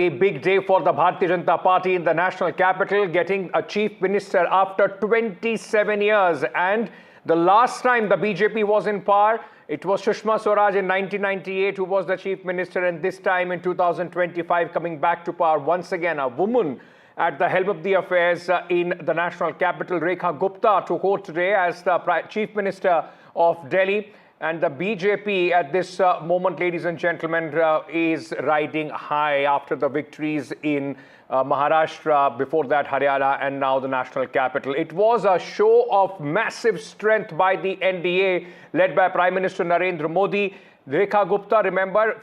A big day for the Bharatiya Janata Party in the national capital, getting a chief minister after 27 years. And the last time the BJP was in power, it was Sushma Swaraj in 1998 who was the chief minister, and this time in 2025 coming back to power once again, a woman at the helm of the affairs in the national capital. Rekha Gupta took over today as the chief minister of Delhi. And the BJP at this moment, ladies and gentlemen, is riding high after the victories in Maharashtra, before that Haryana, and now the national capital. It was a show of massive strength by the NDA, led by Prime Minister Narendra Modi. Rekha Gupta, remember,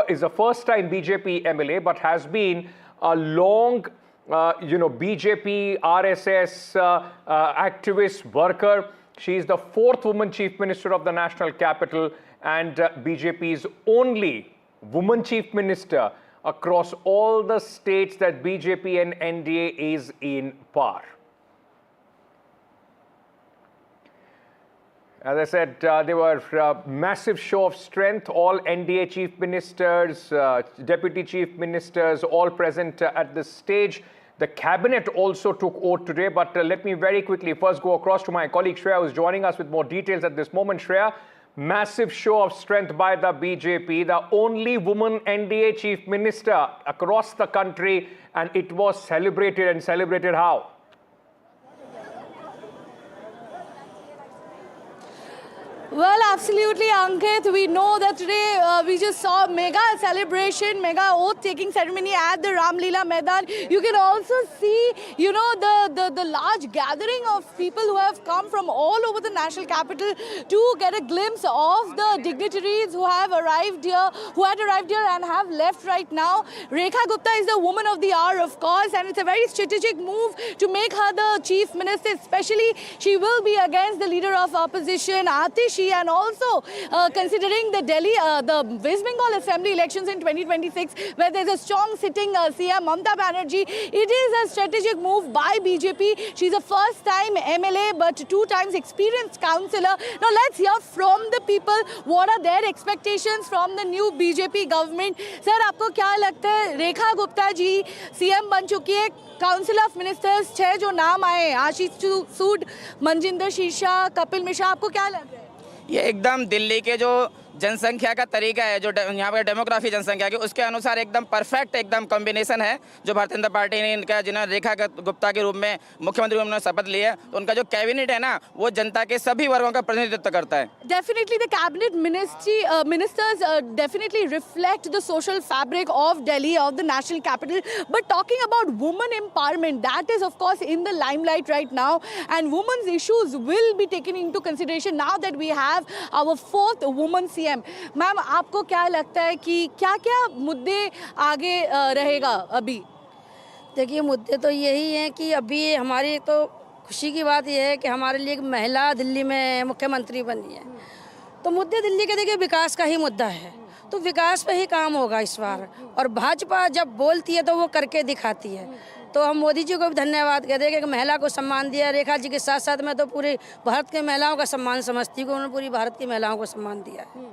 is the first time BJP MLA, but has been a long, BJP, RSS activist worker. She is the fourth woman chief minister of the national capital and BJP's only woman chief minister across all the states that BJP and NDA is in power. As I said, there were massive show of strength. All NDA chief ministers, deputy chief ministers, all present at this stage. The cabinet also took oath today, but let me very quickly first go across to my colleague Shreya, who is joining us with more details at this moment. Shreya, massive show of strength by the BJP, the only woman NDA chief minister across the country, and it was celebrated, and celebrated how? Well, absolutely, Ankit. We know that today we just saw mega celebration, mega oath-taking ceremony at the Ramlila Maidan. You can also see, the large gathering of people who have come from all over the national capital to get a glimpse of the dignitaries who have arrived here, and have left right now. Rekha Gupta is the woman of the hour, of course, and it's a very strategic move to make her the chief minister. Especially, she will be against the leader of opposition, Atishi. And also considering the the West Bengal Assembly elections in 2026, where there's a strong sitting CM Mamata Banerjee, it is a strategic move by BJP. She's a first-time MLA, but 2 times experienced councillor. Now let's hear from the people what are their expectations from the new BJP government. Sir, आपको क्या लगता है? Rekha Gupta ji CM बन चुकी है. Council of ministers 6 जो नाम आए, आशीष सूद, मनजिंदर शीर्षा, कपिल मिश्रा, आपको क्या लग रहा है? ये एकदम दिल्ली के जो जनसंख्या का तरीका है, जो यहाँ पर डेमोग्राफी जनसंख्या की, उसके अनुसार एकदम परफेक्ट एकदम कॉम्बिनेशन है जो भारतीय जनता पार्टी ने इनका, जिन्होंने रेखा गुप्ता के रूप में मुख्यमंत्री उन्होंने शपथ ली है, तो उनका जो कैबिनेट है ना, वो जनता के सभी वर्गों का प्रतिनिधित्व करता है. Definitely the cabinet ministers definitely reflect the social fabric of Delhi, of the national capital. But talking about women empowerment, that is of course in the limelight right now, and women's issues will be taken into consideration now that we have our 4th woman CM. Ma'am, आपको क्या लगता है कि क्या-क्या मुद्दे आगे रहेगा अभी? देखिए, मुद्दे तो यही हैं कि अभी हमारी तो खुशी की बात यह है कि हमारे लिए एक महिला दिल्ली में मुख्यमंत्री बनी है. तो मुद्दे दिल्ली के, देखिए, विकास का ही मुद्दा है, तो विकास पे ही काम होगा इस बार. और भाजपा जब बोलती है तो वो करके दिखाती है. तो हम मोदी जी को भी धन्यवाद कहते हैं कि एक महिला को सम्मान दिया. रेखा जी के साथ साथ मैं तो पूरे भारत के महिलाओं का सम्मान समझती हूँ, उन्होंने पूरी भारत की महिलाओं को सम्मान दिया है.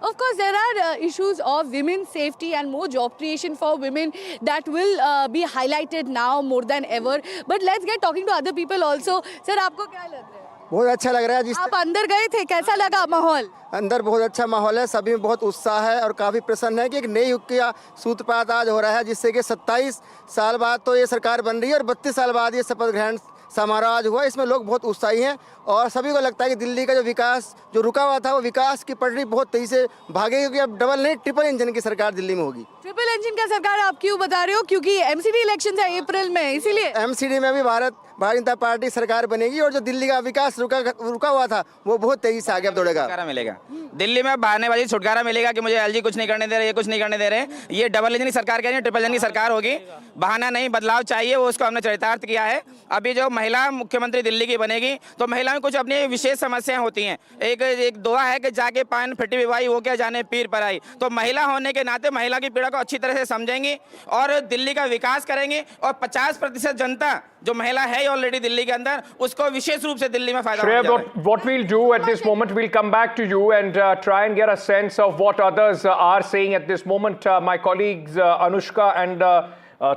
Of course, there are issues of women's safety and more job creation for women that will be highlighted now more than ever. But let's get talking to other people also. Sir, आपको क्या लग रहा है? बहुत अच्छा लग रहा है. आप अंदर गए थे, कैसा लगा माहौल? अंदर बहुत अच्छा माहौल है, सभी में बहुत उत्साह है और काफ़ी प्रसन्न है कि एक नए युग का सूत्रपात आज हो रहा है, जिससे कि 27 साल बाद तो ये सरकार बन रही है और 32 साल बाद ये शपथ ग्रहण समारोह आज हुआ. इसमें लोग बहुत उत्साही हैं और सभी को लगता है कि दिल्ली का जो विकास जो रुका हुआ था, वो विकास की पटरी बहुत तेजी से भागेगी, क्योंकि अब डबल नहीं ट्रिपल इंजन की सरकार दिल्ली में होगी. ट्रिपल इंजन का सरकार आप क्यों बता रहे हो? क्योंकि एमसीडी इलेक्शन है अप्रैल में, इसीलिए एमसीडी में भी भारतीय जनता पार्टी सरकार बनेगी और जो दिल्ली का विकास रुका हुआ था, वो बहुत तेजी से आगे अब दौड़ेगा. छुटकारा मिलेगा दिल्ली में, बहानेबाजी छुटकारा मिलेगा कि मुझे एलजी कुछ नहीं करने दे रहे, ये कुछ नहीं करने दे रहे. ये डबल इंजन की सरकार कह रही है, ट्रिपल इंजन की सरकार होगी. बहाना नहीं, बदलाव चाहिए, वो उसको हमने चरितार्थ किया है. अभी जो महिला मुख्यमंत्री दिल्ली की बनेगी, तो महिलाओं में कुछ अपनी विशेष समस्याएं होती हैं. एक दुआ है कि जाके पान फटी विवाही हो के जाने पीर पर आई. तो महिला होने के नाते महिला की पीड़ा को अच्छी तरह से समझेंगी और दिल्ली का विकास करेंगे और 50% जनता जो महिला है ऑलरेडी दिल्ली के अंदर, उसको विशेष रूप से दिल्ली में फायदा Shreya, होने जा रहा है। what we'll do at this moment, we'll come back to you and try and get a sense of what others are saying at this moment. My colleagues Anushka and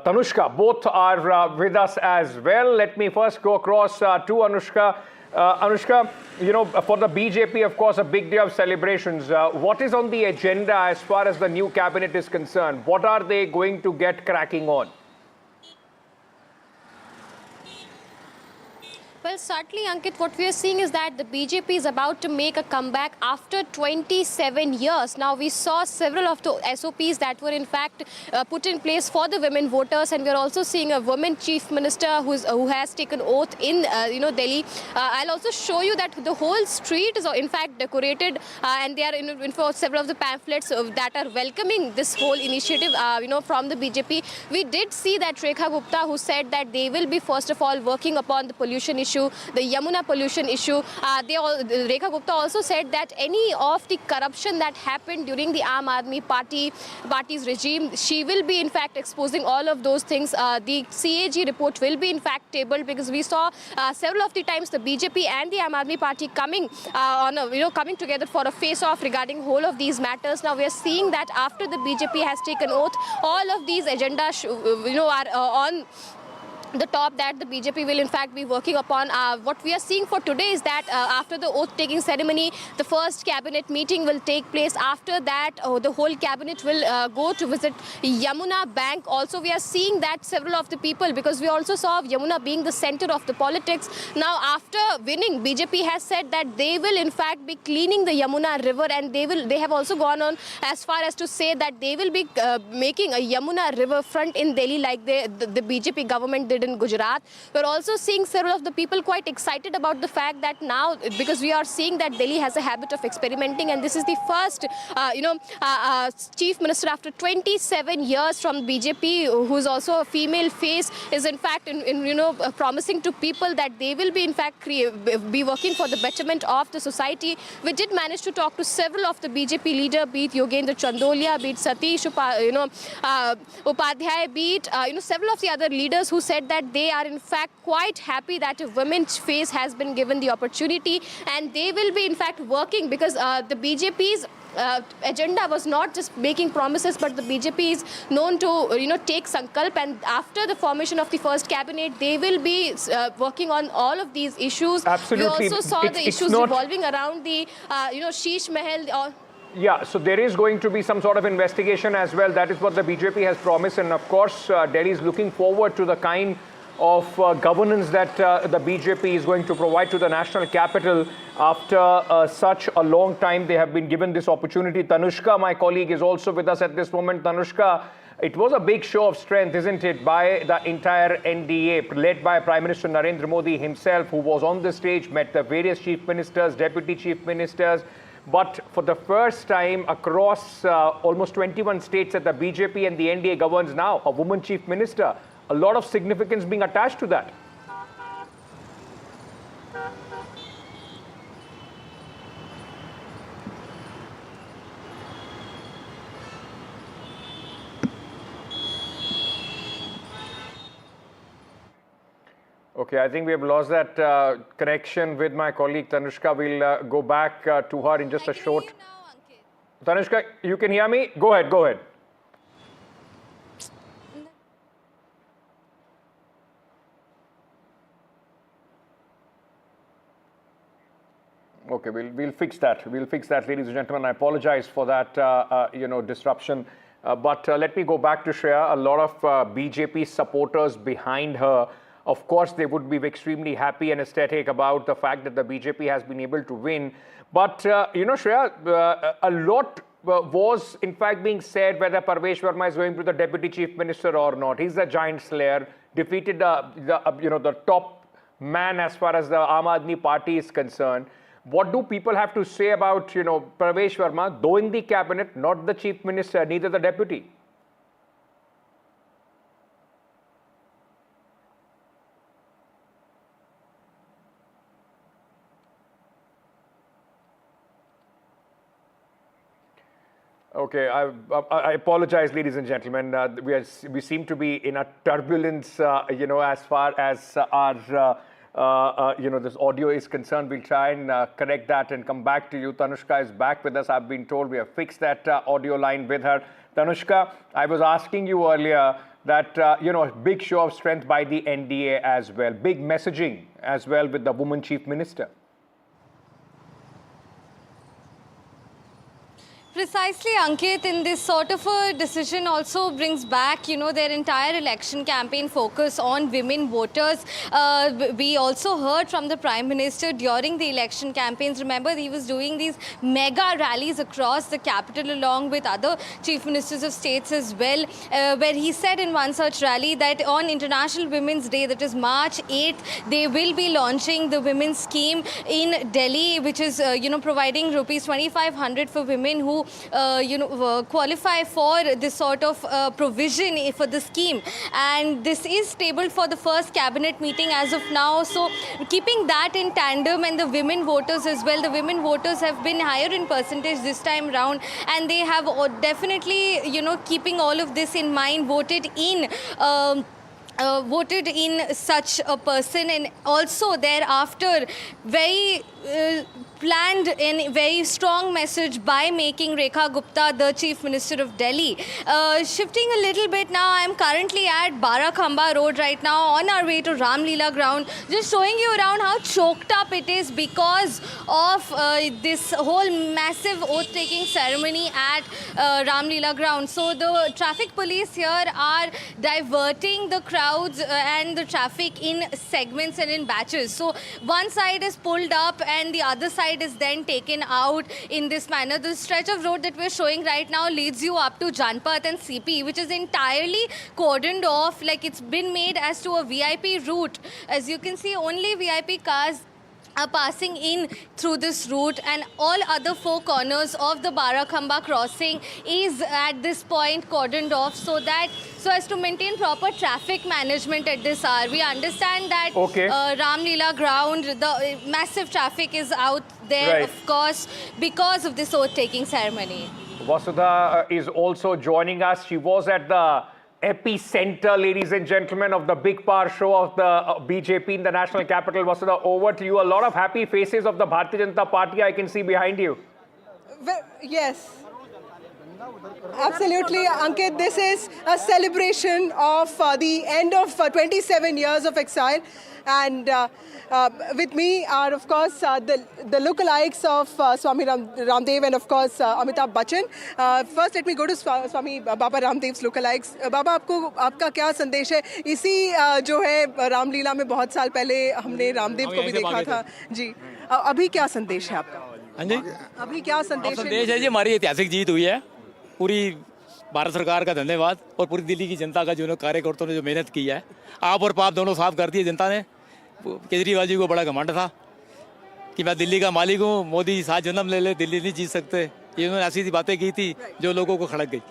Tanushka both are with us as well. Let me first go across to Anushka. Anushka, you know, for the BJP, of course, a big day of celebrations. What is on the agenda as far as the new cabinet is concerned? What are they going to get cracking on? Well, certainly, Ankit, what we are seeing is that the BJP is about to make a comeback after 27 years. Now, we saw several of the SOPs that were in fact put in place for the women voters, and we are also seeing a women chief minister who has taken oath in Delhi. I'll also show you that the whole street is in fact decorated, and they are in for several of the pamphlets that are welcoming this whole initiative. From the BJP, we did see that Rekha Gupta, who said that they will be first of all working upon the pollution issue, the Yamuna pollution issue. Rekha Gupta also said that any of the corruption that happened during the Aam Aadmi Party's regime, she will be in fact exposing all of those things. The CAG report will be in fact tabled, because we saw several of the times the BJP and the Aam Aadmi Party coming coming together for a face-off regarding whole of these matters. Now we are seeing that after the BJP has taken oath, all of these agendas are on the top that the BJP will in fact be working upon. What we are seeing for today is that after the oath-taking ceremony, the first cabinet meeting will take place. After that, the whole cabinet will go to visit Yamuna Bank. Also, we are seeing that several of the people, because we also saw Yamuna being the center of the politics. Now, after winning, BJP has said that they will in fact be cleaning the Yamuna river, and they have also gone on as far as to say that they will be making a Yamuna river front in Delhi, like the BJP government did in Gujarat. We're also seeing several of the people quite excited about the fact that now, because we are seeing that Delhi has a habit of experimenting, and this is the first chief minister after 27 years from BJP, who's also a female face, is in fact promising to people that they will be in fact be working for the betterment of the society. We did manage to talk to several of the BJP leader, be it Yogendra Chandolia, be it Satish Upadhyay, be it several of the other leaders, who said that they are in fact quite happy that a women's face has been given the opportunity, and they will be in fact working, because the BJP's agenda was not just making promises, but the BJP is known to take sankalp, and after the formation of the first cabinet, they will be working on all of these issues. Absolutely. We also saw the issues revolving around the Sheesh Mahal. Yeah, so there is going to be some sort of investigation as well. That is what the BJP has promised. And of course, Delhi is looking forward to the kind of governance that the BJP is going to provide to the national capital after such a long time. They have been given this opportunity. Tanushka, my colleague, is also with us at this moment. Tanushka, it was a big show of strength, isn't it, by the entire NDA, led by Prime Minister Narendra Modi himself, who was on the stage, met the various chief ministers, deputy chief ministers. But for the first time across almost 21 states that the BJP and the NDA governs now, a woman chief minister, a lot of significance being attached to that. Okay, I think we have lost that connection with my colleague Tanushka. We'll go back to her in just a short. Tanushka, you can hear me? Go ahead, go ahead. Okay, we'll fix that. We'll fix that, ladies and gentlemen. I apologize for that, disruption. But let me go back to Shreya. A lot of BJP supporters behind her. Of course, they would be extremely happy and ecstatic about the fact that the BJP has been able to win. But, Shreya, a lot was in fact being said whether Parvesh Verma is going to the deputy chief minister or not. He's a giant slayer, defeated the top man as far as the Aam Aadmi Party is concerned. What do people have to say about, Parvesh Verma, though in the cabinet, not the chief minister, neither the deputy? Okay, I apologize, ladies and gentlemen. We seem to be in a turbulence, as far as our, this audio is concerned. We'll try and correct that and come back to you. Tanushka is back with us. I've been told we have fixed that audio line with her. Tanushka, I was asking you earlier that, big show of strength by the NDA as well. Big messaging as well with the woman chief minister. Precisely, Ankit, in this sort of a decision also brings back, their entire election campaign focus on women voters. We also heard from the Prime Minister during the election campaigns. Remember, he was doing these mega rallies across the capital along with other chief ministers of states as well, where he said in one such rally that on International Women's Day, that is March 8th, they will be launching the women's scheme in Delhi, which is, providing rupees 2,500 for women who qualify for this sort of provision for the scheme, and this is tabled for the first cabinet meeting as of now. So keeping that in tandem, and the women voters as well, the women voters have been higher in percentage this time round, and they have definitely, keeping all of this in mind, voted in such a person, and also thereafter very planned and very strong message by making Rekha Gupta the Chief Minister of Delhi. Shifting a little bit now, I am currently at Barakhamba Road right now on our way to Ramleela ground, just showing you around how choked up it is because of this whole massive oath-taking ceremony at Ramleela ground. So the traffic police here are diverting the crowds and the traffic in segments and in batches. So one side is pulled up and the other side is then taken out in this manner. The stretch of road that we're showing right now leads you up to Janpath and CP, which is entirely cordoned off, like it's been made as to a VIP route. As you can see, only VIP cars are passing in through this route, and all other four corners of the Barakhamba crossing is at this point cordoned off so as to maintain proper traffic management at this hour. We understand that Ramleela ground, the massive traffic is out there, of course, because of this oath-taking ceremony. Vasudha is also joining us. She was at the epicenter, ladies and gentlemen, of the big power show of the BJP in the national capital. Vasudha, over to you. A lot of happy faces of the Bharatiya Janata Party I can see behind you. Yes. Absolutely, Ankit. This is a celebration of the end of 27 years of exile. And with me are, of course, the lookalikes of Swami Ramdev and, of course, Amitabh Bachchan. First, let me go to Swami Baba Ramdev's lookalikes. Baba, आपका क्या संदेश है? इसी जो है रामलीला में बहुत साल पहले हमने रामदेव को भी देखा था जी. अभी क्या संदेश है आपका? हाँ जी. अभी क्या संदेश है जी? हमारी ऐतिहासिक जीत हुई है. पूरी भारत सरकार का धन्यवाद और पूरी दिल्ली की जनता का जो कार्यकर्ताओं ने जो मेहनत की है, आप और पाप दोनों साफ कर दिए जनता ने. केजरीवाल जी को बड़ा घमंड था कि मैं दिल्ली का मालिक हूँ, मोदी 7 जन्म ले ले, दिल्ली नहीं जीत सकते. ये उन्होंने ऐसी बातें की थी जो लोगों को खड़क गई.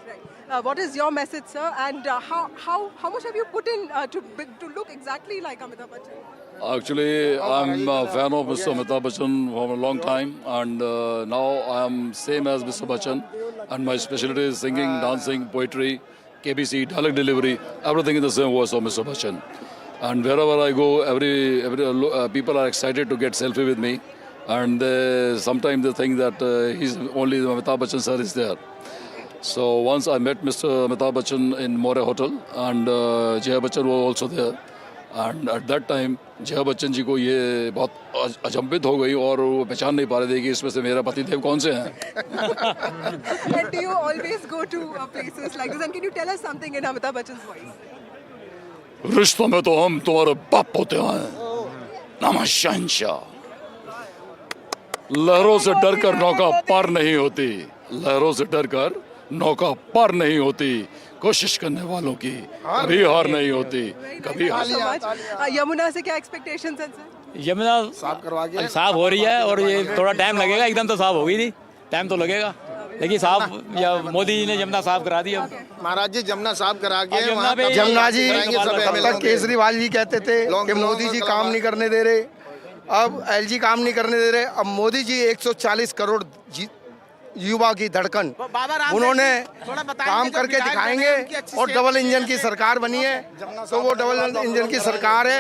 What is your message, sir? And how much have you put in to look exactly like Amitabh Bachchan? Actually, I'm a fan of Mr. Amitabh Bachchan for a long time, and now I am same as Mr. Bachchan, and my specialty is singing, dancing, poetry, KBC, dialogue delivery, everything in the same voice of Mr. Bachchan. And wherever I go, every people are excited to get selfie with me, and sometimes they think that he's only Amitabh Bachchan sir is there. So once I met Mr. Amitabh Bachchan in More Hotel, and Jaya Bachchan was also there. And at that time, Jaya Bachchan ji को ये बहुत अचंभित हो गई और वो पहचान नहीं पा रहे थे कि इसमें से मेरा पतिदेव कौन से हैं. And do you always go to places like this? And can you tell us something in Amitabh Bachchan's voice? रिश्तों में तो हम तुम्हारे बाप होते हैं. नमः शहंशाह. लहरों से डरकर नौका पार नहीं होती. लहरों से डरकर नौका पार नहीं होती. कोशिश करने वालों की कभी हार नहीं होती. कभी हार. यमुना से क्या एक्सपेक्टेशंस हैं सर? यमुना साफ हो रही है और ये थोड़ा टाइम लगेगा. एकदम तो साफ होगी नहीं, टाइम तो लगेगा, लेकिन साफ या मोदी जी ने यमुना साफ करा दी. महाराज जी जमुना साफ करा के जमुना जी तब तक केजरीवाल जी कहते थे कि मोदी जी काम नहीं करने दे रहे, अब एलजी काम नहीं करने दे रहे. अब मोदी जी 140 करोड़ युवा की धड़कन, उन्होंने काम करके दिखाएंगे और डबल इंजन की सरकार बनी है, तो वो डबल इंजन की सरकार है।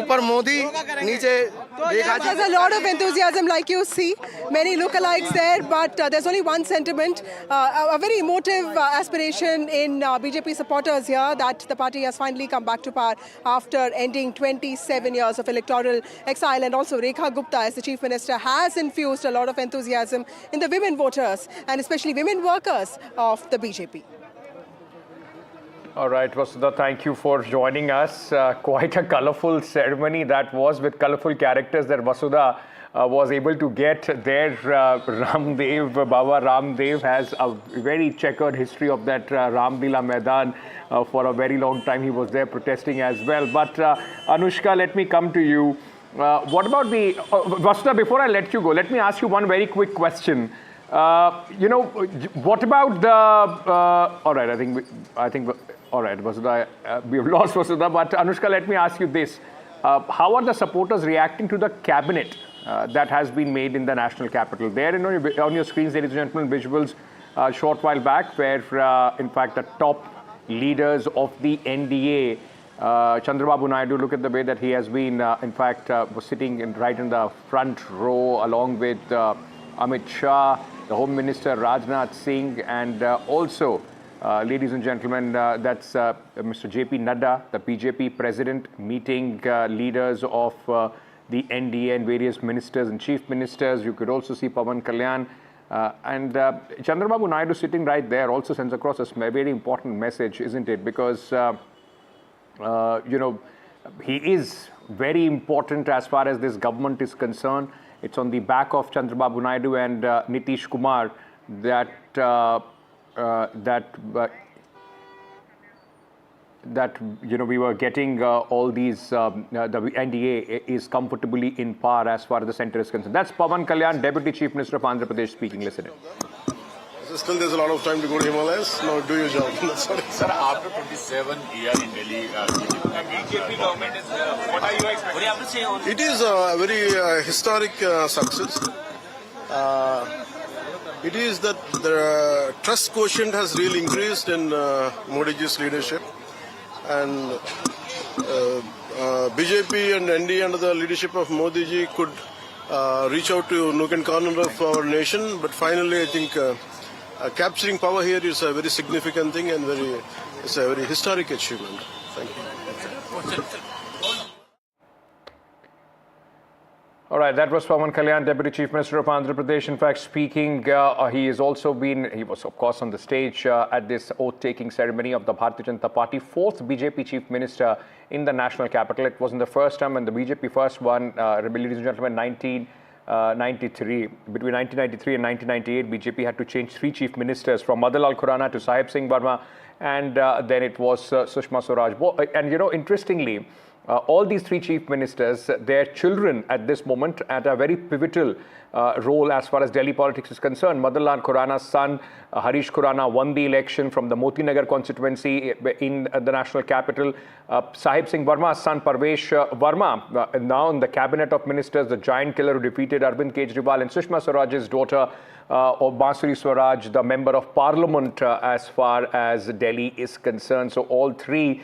ऊपर मोदी, नीचे देखा There's a lot of enthusiasm, like you see, many lookalikes there, but there's only one sentiment, a very emotive aspiration in BJP supporters here, that the party has finally come back to power after ending 27 years of electoral exile. And also Rekha Gupta, as the Chief Minister, has infused a lot of enthusiasm in the women voters and especially women workers of the BJP. All right, Vasudha, thank you for joining us. Quite a colorful ceremony that was, with colorful characters that Vasudha was able to get there. Ramdev, Baba Ramdev has a very checkered history of that Ramlila Maidan. For a very long time he was there protesting as well. But Anushka, let me come to you. What about the... Vasudha, before I let you go, let me ask you one very quick question. What about the... all right, I think all right, Vasudha, we have lost Vasudha. But Anushka, let me ask you this. How are the supporters reacting to the cabinet that has been made in the national capital? There on your screens, ladies and gentlemen, visuals a short while back where, in fact, the top leaders of the NDA, Chandrababu Naidu, look at the way that he has been, in fact, was sitting right in the front row along with Amit Shah, the Home Minister Rajnath Singh, and also, ladies and gentlemen, that's Mr. JP Nadda, the BJP president, meeting leaders of the NDA and various ministers and chief ministers. You could also see Pawan Kalyan. And Chandrababu Naidu sitting right there also sends across a very important message, isn't it? Because, he is very important as far as this government is concerned. It's on the back of Chandrababu Naidu and Nitish Kumar that we were getting all these, the NDA is comfortably in par as far as the centre is concerned. That's Pawan Kalyan, Deputy Chief Minister of Andhra Pradesh, speaking. Listen in. Still there's a lot of time to go to Himalayas. Now do your job. Sir, after 27 years in Delhi, BJP government is what are you expecting? What do you have to say on It is a very historic success. It is that the trust quotient has really increased in Modi ji's leadership. And BJP and NDA under the leadership of Modi ji could reach out to nook and corner of our nation. But finally, I think capturing power here is a very significant thing and it's a very historic achievement. Thank you. All right, that was Pawan Kalyan, Deputy Chief Minister of Andhra Pradesh. In fact, speaking, he was of course on the stage at this oath-taking ceremony of the Bharatiya Janata Party, fourth BJP Chief Minister in the national capital. It wasn't the first time when the BJP first won, ladies and gentlemen, 1993. Between 1993 and 1998, BJP had to change 3 chief ministers from Madanlal Khurana to Sahib Singh Varma, and then it was Sushma Swaraj. And interestingly, all these 3 chief ministers, their children at this moment at a very pivotal role as far as Delhi politics is concerned. Madanlal Khurana's son, Harish Khurana, won the election from the Moti Nagar constituency in the national capital. Sahib Singh Varma's son, Parvesh Varma, now in the cabinet of ministers, the giant killer who defeated Arvind Kejriwal, and Sushma Swaraj's daughter, or Bansuri Swaraj, the member of parliament as far as Delhi is concerned. So all 3,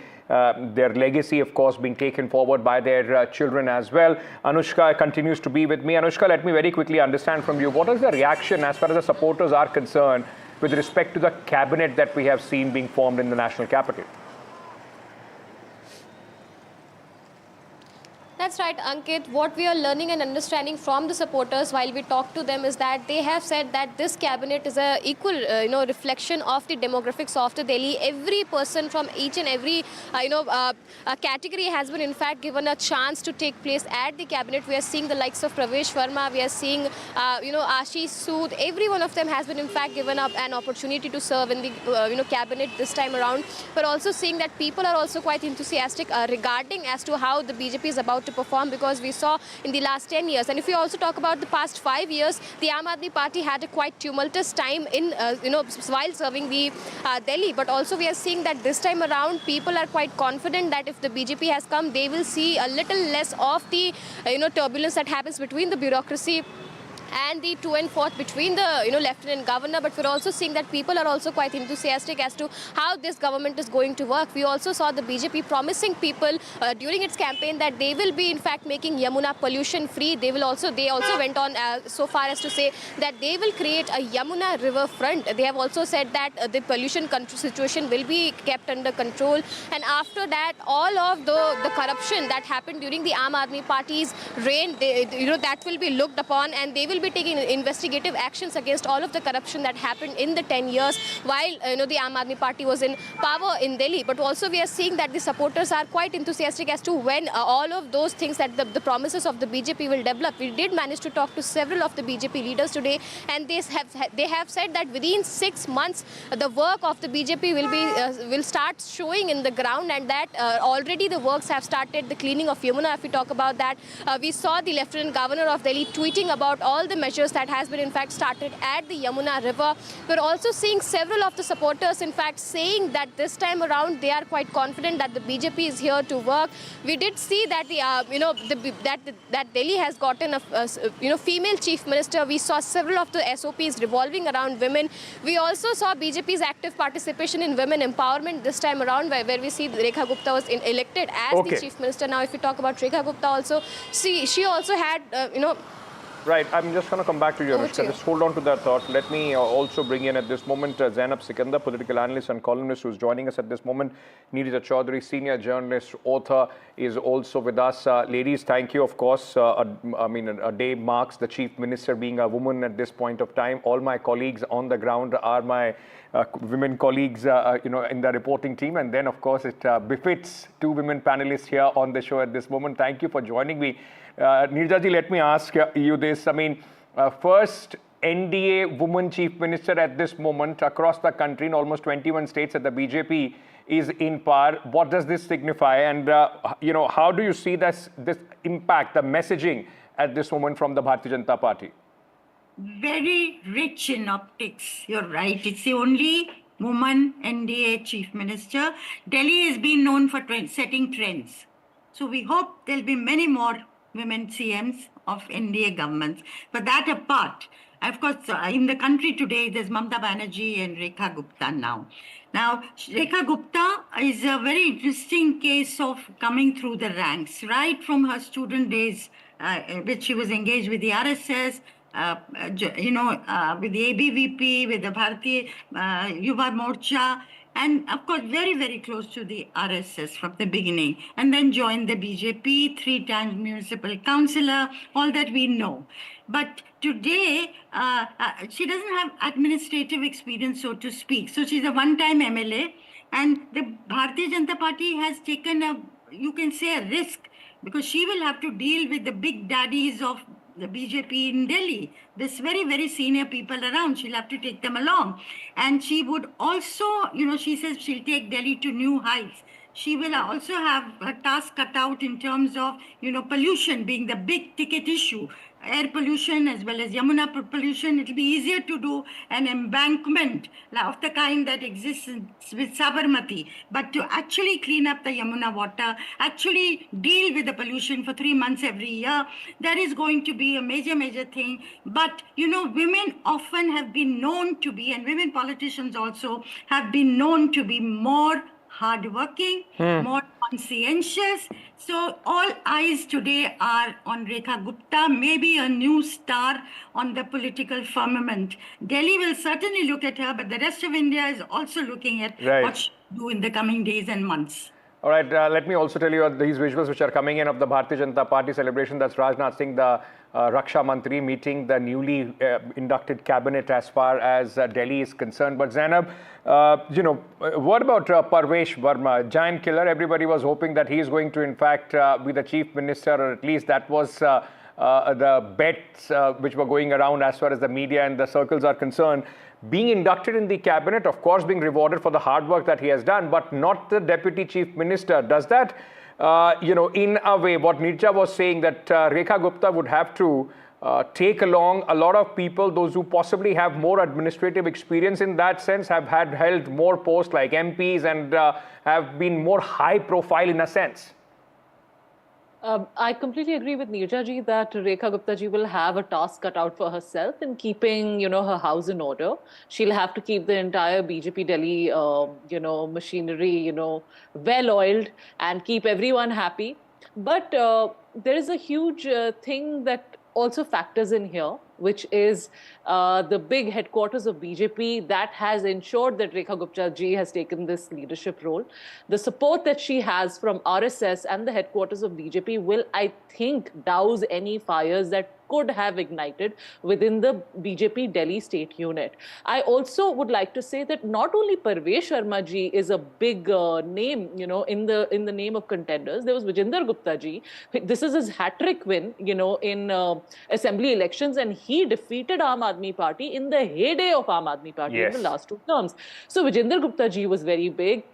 their legacy, of course, being taken forward by their children as well. Anushka continues to be with me. Anushka, let me very quickly understand from you, what is the reaction as far as the supporters are concerned with respect to the cabinet that we have seen being formed in the national capital? That's right, Ankit. What we are learning and understanding from the supporters while we talk to them is that they have said that this cabinet is a equal, reflection of the demographics of the Delhi. Every person from each and every, category has been in fact given a chance to take place at the cabinet. We are seeing the likes of Pravesh Verma. We are seeing, Ashish Sood. Every one of them has been in fact given up an opportunity to serve in the, cabinet this time around. But also seeing that people are also quite enthusiastic regarding as to how the BJP is about to perform, because we saw in the last 10 years. And if we also talk about the past 5 years, the Aam Aadmi Party had a quite tumultuous time in, while serving the Delhi. But also we are seeing that this time around, people are quite confident that if the BJP has come, they will see a little less of the, turbulence that happens between the bureaucracy and the to and forth between the Lieutenant Governor, but we're also seeing that people are also quite enthusiastic as to how this government is going to work. We also saw the BJP promising people during its campaign that they will be in fact making Yamuna pollution free. They also went on so far as to say that they will create a Yamuna river front. They have also said that the pollution situation will be kept under control, and after that all of the corruption that happened during the Aam Aadmi Party's reign, that will be looked upon, and they will be taking investigative actions against all of the corruption that happened in the 10 years while the Aam Aadmi Party was in power in Delhi. But also we are seeing that the supporters are quite enthusiastic as to when all of those things that the promises of the BJP will develop. We did manage to talk to several of the BJP leaders today, and they have said that within 6 months the work of the BJP will start showing in the ground, and that already the works have started. The cleaning of Yamuna, if we talk about that, we saw the Lieutenant Governor of Delhi tweeting about all the measures that has been in fact started at the Yamuna river. We're also seeing several of the supporters in fact saying that this time around they are quite confident that the BJP is here to work. We did see that that Delhi has gotten a female chief minister. We saw several of the SOPs revolving around women. We also saw BJP's active participation in women empowerment this time around, where we see Rekha Gupta was elected as the chief minister. Now, if we talk about Rekha Gupta also, she also had, Right, I'm just going to come back to you, Anushka. Just hold on to that thought. Let me also bring in at this moment Zainab Sikandar, political analyst and columnist who's joining us at this moment. Neerija Chaudhary, senior journalist, author, is also with us. Ladies, thank you, of course. A day marks the chief minister being a woman at this point of time. All my colleagues on the ground are my women colleagues, in the reporting team. And then, of course, it befits two women panelists here on the show at this moment. Thank you for joining me. Neerja ji, let me ask you this. First NDA woman chief minister at this moment across the country in almost 21 states that the BJP is in power. What does this signify? And, how do you see this impact, the messaging at this moment from the Bharatiya Janata Party? Very rich in optics. You're right. It's the only woman NDA chief minister. Delhi has been known for setting trends. So we hope there'll be many more women CMs of NDA governments. But that apart, of course, in the country today, there's Mamata Banerjee and Rekha Gupta now. Now, Rekha Gupta is a very interesting case of coming through the ranks, right from her student days, which she was engaged with the RSS, with the ABVP, with the Bharatiya Yuva Morcha, and of course, very, very close to the RSS from the beginning, and then joined the BJP, 3 times municipal councillor, all that we know. But today, she doesn't have administrative experience, so to speak. So she's a one-time MLA, and the Bharatiya Janata Party has taken you can say, a risk, because she will have to deal with the big daddies of the BJP in Delhi. There's very, very senior people around. She'll have to take them along. And she would also, she says she'll take Delhi to new heights. She will also have a task cut out in terms of, pollution being the big ticket issue. Air pollution as well as Yamuna pollution. It'll be easier to do an embankment of the kind that exists with Sabarmati, but to actually clean up the Yamuna water, actually deal with the pollution for 3 months every year, that is going to be a major, major thing. But, women often have been known to be, and women politicians also have been known to be more hardworking, more conscientious. So all eyes today are on Rekha Gupta, maybe a new star on the political firmament. Delhi will certainly look at her, but the rest of India is also looking at what she will do in the coming days and months. All right, let me also tell you these visuals which are coming in of the Bharatiya Janata Party celebration. That's Rajnath Singh, the Raksha Mantri, meeting the newly inducted cabinet as far as Delhi is concerned. But Zainab, what about Parvesh Verma, giant killer? Everybody was hoping that he is going to, in fact, be the chief minister, or at least that was the bets which were going around as far as the media and the circles are concerned. Being inducted in the cabinet, of course, being rewarded for the hard work that he has done, but not the deputy chief minister. Does that, in a way, what Neerja was saying, that Rekha Gupta would have to take along a lot of people, those who possibly have more administrative experience in that sense, have held more posts like MPs and have been more high profile in a sense? I completely agree with Neerja ji that Rekha Gupta ji will have a task cut out for herself in keeping, her house in order. She'll have to keep the entire BJP Delhi, machinery, well oiled and keep everyone happy. But there is a huge thing that also factors in here, which is the big headquarters of BJP that has ensured that Rekha Gupta ji has taken this leadership role. The support that she has from RSS and the headquarters of BJP will, I think, douse any fires that could have ignited within the BJP Delhi state unit. I also would like to say that not only Parvesh Sharma ji is a big name, in the name of contenders. There was Vijender Gupta ji. This is his hat-trick win, in assembly elections, and he defeated Aam Aadmi Party in the heyday of Aam Aadmi Party in the last 2 terms. So Vijender Gupta ji was very big.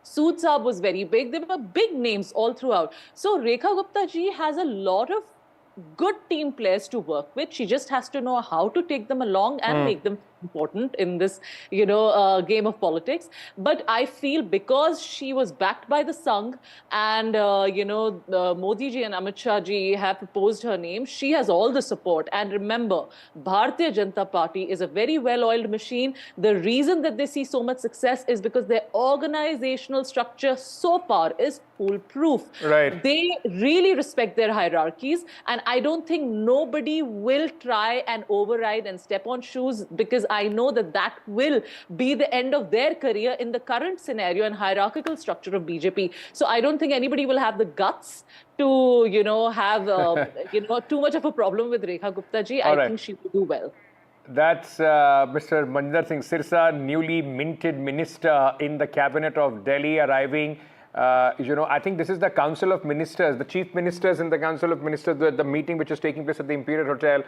Sood Saab was very big. There were big names all throughout. So Rekha Gupta ji has a lot of good team players to work with. She just has to know how to take them along and make them important in this, game of politics. But I feel because she was backed by the Sangh and, Modi ji and Amit Shah ji have proposed her name, she has all the support. And remember, Bharatiya Janata Party is a very well-oiled machine. The reason that they see so much success is because their organizational structure so far is foolproof. Right. They really respect their hierarchies, and I don't think nobody will try and override and step on shoes, because I know that will be the end of their career in the current scenario and hierarchical structure of BJP. So I don't think anybody will have the guts to, have, too much of a problem with Rekha Gupta ji. I think she will do well. That's Mr. Manjinder Singh Sirsa, newly minted minister in the cabinet of Delhi, arriving. I think this is the Council of Ministers, the chief ministers in the Council of Ministers, the meeting which is taking place at the Imperial Hotel,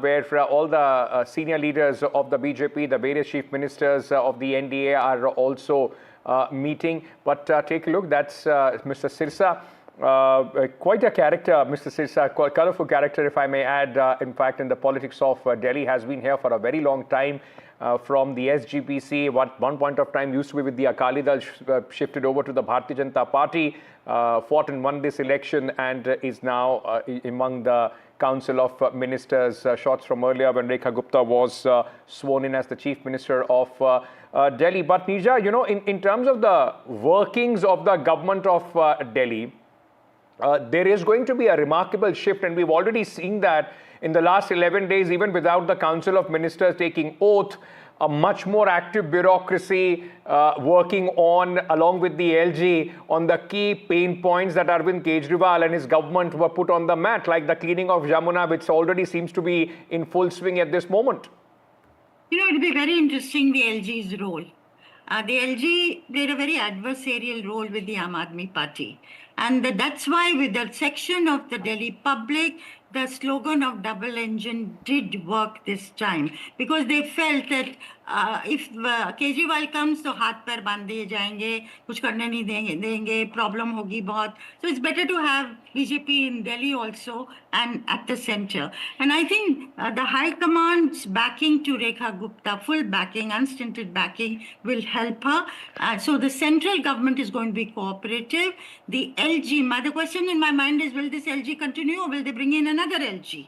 where all the senior leaders of the BJP, the various chief ministers of the NDA are also meeting. But take a look, that's Mr. Sirsa. Quite a character, Mr. Sirsa, quite colorful character, if I may add. In fact, in the politics of Delhi, has been here for a very long time. From the SGPC, what one point of time used to be with the Akali Dal, shifted over to the Bharatiya Janata Party, fought and won this election, and is now among the Council of Ministers. Shots from earlier when Rekha Gupta was sworn in as the Chief Minister of Delhi. But Neerja, in terms of the workings of the government of Delhi, there is going to be a remarkable shift, and we've already seen that in the last 11 days, even without the Council of Ministers taking oath, a much more active bureaucracy working on, along with the LG, on the key pain points that Arvind Kejriwal and his government were put on the mat, like the cleaning of Jamuna, which already seems to be in full swing at this moment. It'll be very interesting, the LG's role. The LG played a very adversarial role with the Aam Aadmi Party. And that's why with the section of the Delhi public, the slogan of double engine did work this time, because they felt that if Kejriwal comes, तो हाथ पैर बांध दिए जाएंगे, कुछ करने नहीं देंगे, problem होगी बहुत. So it's better to have BJP in Delhi also and at the center. And I think the High Command's backing to Rekha Gupta, full backing, unstinted backing, will help her. So the central government is going to be cooperative. The LG, the question in my mind is, will this LG continue or will they bring in another LG?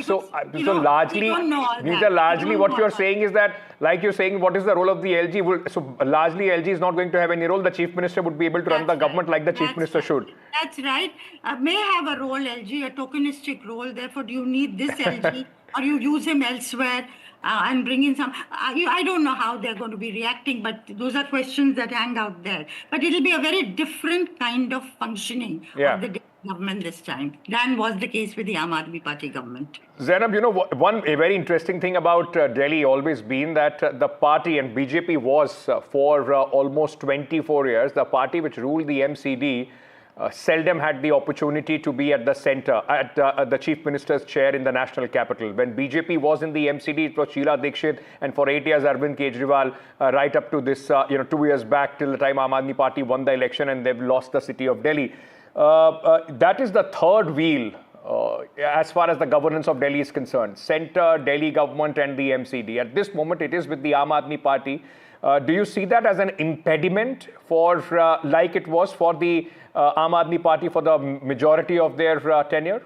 So largely, Neerja, largely what you're saying is that, like you're saying, what is the role of the LG? So largely LG is not going to have any role. The Chief Minister would be able to run the government like the Chief Minister should. That's right. May have a role, LG, a tokenistic role. Therefore, do you need this LG or you use him elsewhere and bring in some... I don't know how they're going to be reacting, but those are questions that hang out there. But it'll be a very different kind of functioning of the government this time than was the case with the Aam Aadmi Party government. Zainab, a very interesting thing about Delhi always been that the party, and BJP was for almost 24 years, the party which ruled the MCD seldom had the opportunity to be at the center, at the Chief Minister's chair in the national capital. When BJP was in the MCD, it was Sheila Dikshit, and for 8 years, Arvind Kejriwal, right up to this, 2 years back, till the time Aam Aadmi Party won the election and they've lost the city of Delhi. That is the third wheel as far as the governance of Delhi is concerned. Centre, Delhi government and the MCD. At this moment, it is with the Aam Aadmi Party. Do you see that as an impediment for, like it was for the Aam Aadmi Party for the majority of their tenure?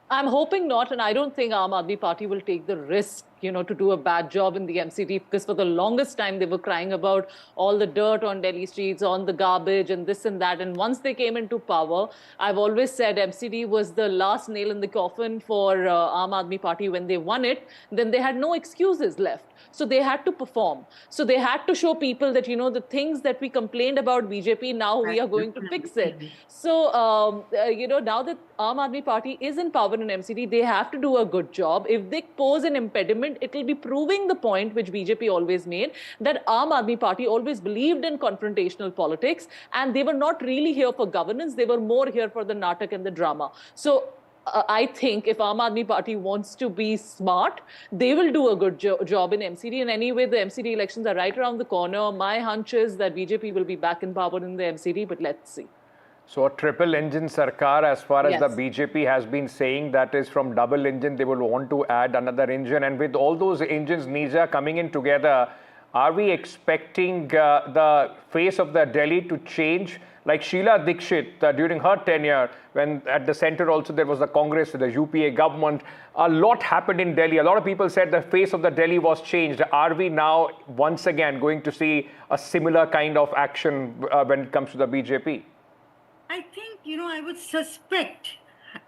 I'm hoping not, and I don't think Aam Aadmi Party will take the risk, to do a bad job in the MCD, because for the longest time they were crying about all the dirt on Delhi streets, on the garbage and this and that. And once they came into power, I've always said MCD was the last nail in the coffin for Aam Aadmi Party. When they won it, then they had no excuses left. So they had to perform. So they had to show people that, the things that we complained about BJP, now we are going to fix it. So, now that Aam Aadmi Party is in power in MCD, they have to do a good job. If they pose an impediment, it will be proving the point which BJP always made, that Aam Aadmi Party always believed in confrontational politics, and they were not really here for governance. They were more here for the natak and the drama. So I think if Aam Aadmi Party wants to be smart, they will do a good job in MCD. And anyway, the MCD elections are right around the corner. My hunch is that BJP will be back in power in the MCD, but let's see. So a triple engine Sarkar, as far as Yes. the BJP has been saying, that is from double engine, they will want to add another engine. And with all those engines, Neerja, coming in together, are we expecting the face of the Delhi to change? Like Sheila Dikshit, during her tenure, when at the center also there was the Congress, the UPA government, a lot happened in Delhi. A lot of people said the face of the Delhi was changed. Are we now once again going to see a similar kind of action when it comes to the BJP? I think, I would suspect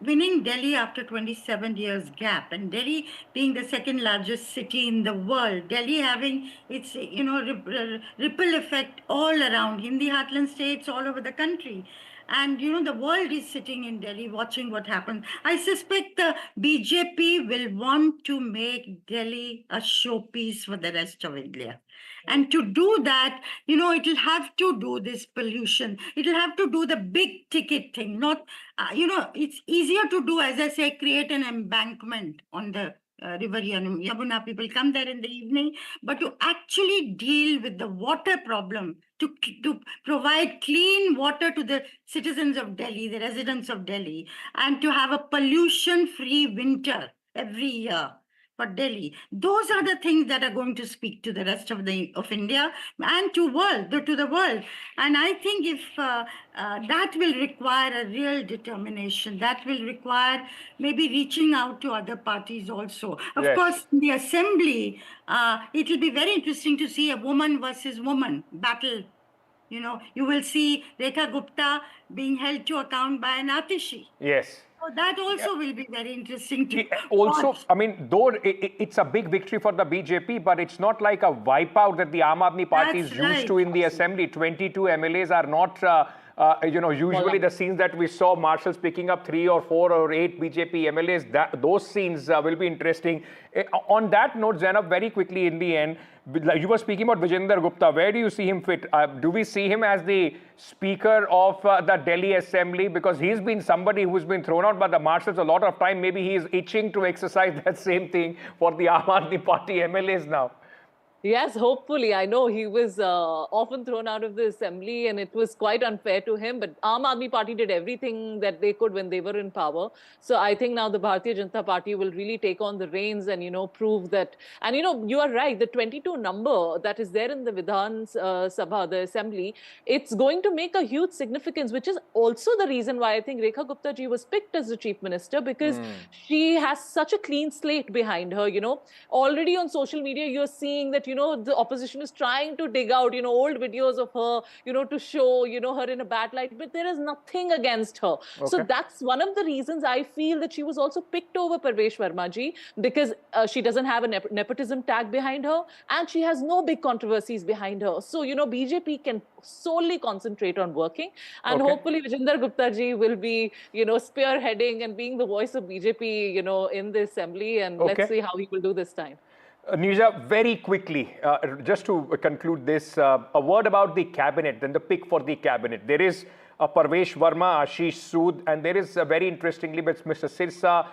winning Delhi after 27 years gap, and Delhi being the second largest city in the world, Delhi having its, ripple effect all around Hindi heartland states all over the country. And, the world is sitting in Delhi watching what happens. I suspect the BJP will want to make Delhi a showpiece for the rest of India. And to do that, it'll have to do this pollution. It'll have to do the big ticket thing. Not, it's easier to do, as I say, create an embankment on the river Yamuna. People come there in the evening, but to actually deal with the water problem, to provide clean water to the citizens of Delhi, the residents of Delhi, and to have a pollution-free winter every year for Delhi. Those are the things that are going to speak to the rest of India and to the world. And I think if that will require a real determination, that will require maybe reaching out to other parties also. Of Yes. course, in the assembly, it will be very interesting to see a woman versus woman battle. You will see Rekha Gupta being held to account by an Atishi. Yes. So that also will be very interesting to Also, watch. I mean, though it's a big victory for the BJP, but it's not like a wipeout that the Aam Aadmi Party is That's used right. to in the assembly. 22 MLAs are not, usually the scenes that we saw, marshals picking up 3 or 4 or 8 BJP MLAs, those scenes will be interesting. On that note, Zainab, very quickly in the end, like you were speaking about Vijender Gupta, where do you see him fit? Do we see him as the speaker of the Delhi Assembly? Because he's been somebody who's been thrown out by the marshals a lot of time. Maybe he is itching to exercise that same thing for the Aam Aadmi Party MLAs now. Yes, hopefully. I know he was often thrown out of the assembly and it was quite unfair to him. But Aam Aadmi Party did everything that they could when they were in power. So I think now the Bharatiya Janata Party will really take on the reins and, prove that. And, you are right. The 22 number that is there in the Vidhan Sabha, the assembly, it's going to make a huge significance, which is also the reason why I think Rekha Gupta ji was picked as the chief minister, because she has such a clean slate behind her. Already on social media, you're seeing that, the opposition is trying to dig out, old videos of her, to show, her in a bad light, but there is nothing against her. So that's one of the reasons I feel that she was also picked over Parvesh Verma ji, because she doesn't have a nepotism tag behind her and she has no big controversies behind her. So, BJP can solely concentrate on working, and hopefully Vijender Gupta ji will be, spearheading and being the voice of BJP, in the assembly, and let's see how he will do this time. Neerja, very quickly, just to conclude this, a word about the cabinet, then the pick for the cabinet. There is Parvesh Verma, Ashish Sood, and there is very interestingly Mr. Sirsa,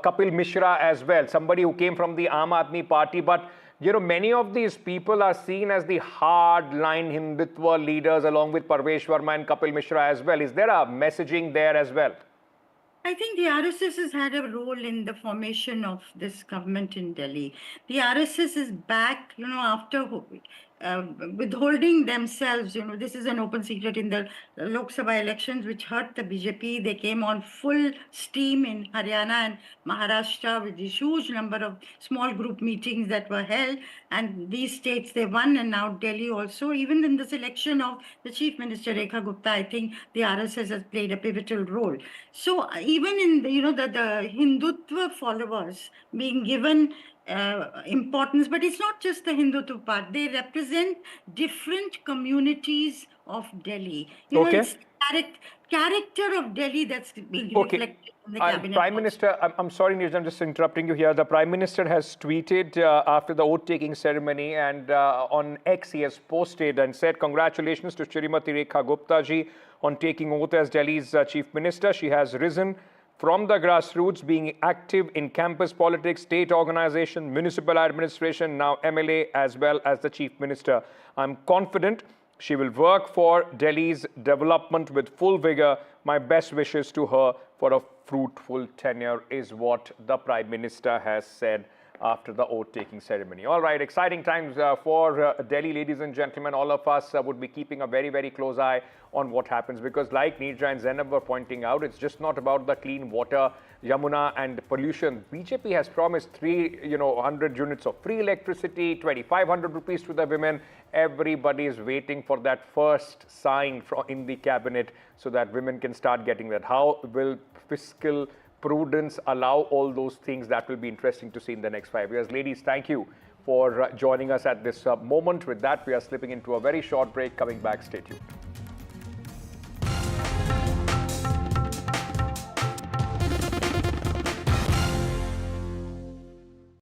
Kapil Mishra as well, somebody who came from the Aam Aadmi Party. But, many of these people are seen as the hard-line Hindutva leaders along with Parvesh Verma and Kapil Mishra as well. Is there a messaging there as well? I think the RSS has had a role in the formation of this government in Delhi. The RSS is back, after withholding themselves. This is an open secret in the Lok Sabha elections, which hurt the BJP. They came on full steam in Haryana and Maharashtra with this huge number of small group meetings that were held. And these states they won, and now Delhi also. Even in the selection of the Chief Minister Rekha Gupta, I think the RSS has played a pivotal role. So even in the Hindutva followers being given importance, but it's not just the Hindutva part. They represent different communities of Delhi. It's character of Delhi that's being reflected in the cabinet. Prime Minister, I'm sorry, Neerja, I'm just interrupting you here. The Prime Minister has tweeted after the oath-taking ceremony, and on X he has posted and said, "Congratulations to Shrimati Rekha Gupta ji on taking oath as Delhi's Chief Minister. She has risen from the grassroots, being active in campus politics, state organization, municipal administration, now MLA, as well as the Chief Minister. I'm confident she will work for Delhi's development with full vigor. My best wishes to her for a fruitful tenure," is what the Prime Minister has said after the oath-taking ceremony. All right, exciting times for Delhi, ladies and gentlemen. All of us would be keeping a very, very close eye on what happens, because like Neerja and Zainab were pointing out, it's just not about the clean water, Yamuna, and pollution. BJP has promised 100 units of free electricity, 2,500 rupees to the women. Everybody is waiting for that first sign in the cabinet so that women can start getting that. How will fiscal prudence allow all those things? That will be interesting to see in the next 5 years. Ladies, thank you for joining us at this moment. With that, we are slipping into a very short break. Coming back, stay tuned.